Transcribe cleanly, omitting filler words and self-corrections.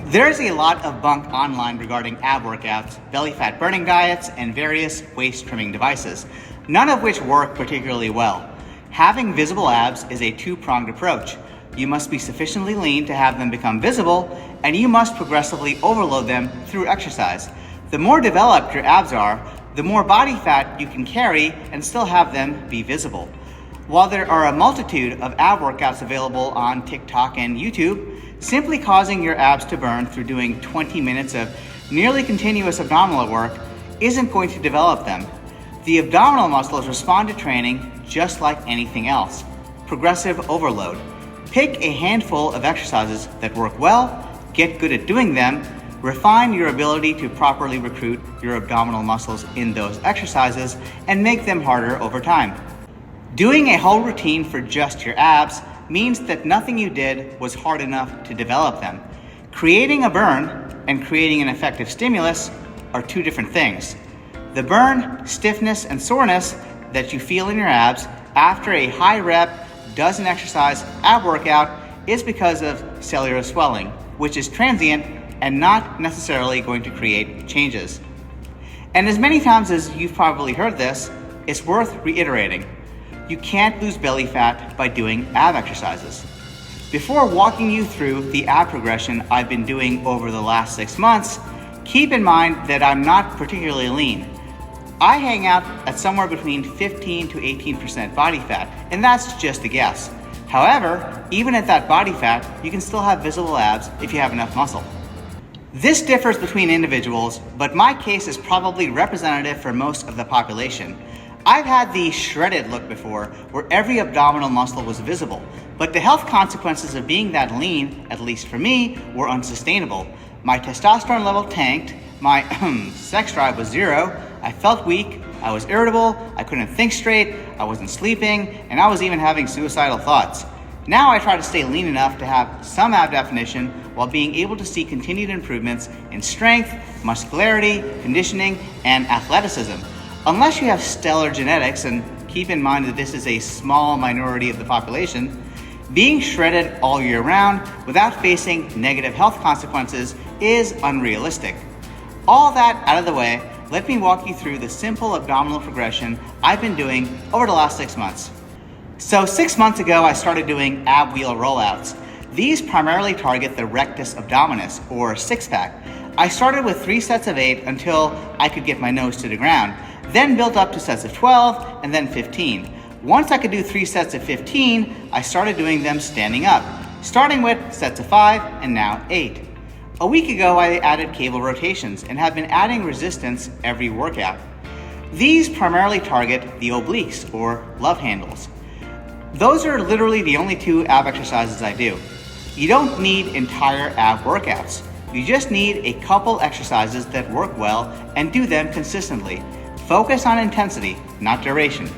There's a lot of bunk online regarding ab workouts, belly fat burning diets, and various waist trimming devices, none of which work particularly well. Having visible abs is a two-pronged approach. You must be sufficiently lean to have them become visible, and you must progressively overload them through exercise. The more developed your abs are, the more body fat you can carry and still have them be visible. While there are a multitude of ab workouts available on TikTok and YouTube, simply causing your abs to burn through doing 20 minutes of nearly continuous abdominal work isn't going to develop them. The abdominal muscles respond to training just like anything else. Progressive overload. Pick a handful of exercises that work well, get good at doing them, refine your ability to properly recruit your abdominal muscles in those exercises, and make them harder over time. Doing a whole routine for just your abs means that nothing you did was hard enough to develop them. Creating a burn and creating an effective stimulus are two different things. The burn, stiffness, and soreness that you feel in your abs after a high rep, dozen exercise ab workout is because of cellular swelling, which is transient and not necessarily going to create changes. And as many times as you've probably heard this, it's worth reiterating. You can't lose belly fat by doing ab exercises. Before walking you through the ab progression I've been doing over the last 6 months, keep in mind that I'm not particularly lean. I hang out at somewhere between 15 to 18% body fat, and that's just a guess. However, even at that body fat, you can still have visible abs if you have enough muscle. This differs between individuals, but my case is probably representative for most of the population. I've had the shredded look before, where every abdominal muscle was visible, but the health consequences of being that lean, at least for me, were unsustainable. My testosterone level tanked, my sex drive was zero, I felt weak, I was irritable, I couldn't think straight, I wasn't sleeping, and I was even having suicidal thoughts. Now I try to stay lean enough to have some ab definition while being able to see continued improvements in strength, muscularity, conditioning, and athleticism. Unless you have stellar genetics, and keep in mind that this is a small minority of the population, being shredded all year round without facing negative health consequences is unrealistic. All that out of the way, let me walk you through the simple abdominal progression I've been doing over the last 6 months. So 6 months ago, I started doing ab wheel rollouts. These primarily target the rectus abdominis, or six-pack. I started with 3 sets of 8 until I could get my nose to the ground, then built up to sets of 12 and then 15. Once I could do 3 sets of 15, I started doing them standing up, starting with sets of 5 and now 8. A week ago, I added cable rotations and have been adding resistance every workout. These primarily target the obliques, or love handles. Those are literally the only 2 ab exercises I do. You don't need entire ab workouts. You just need a couple exercises that work well and do them consistently. Focus on intensity, not duration.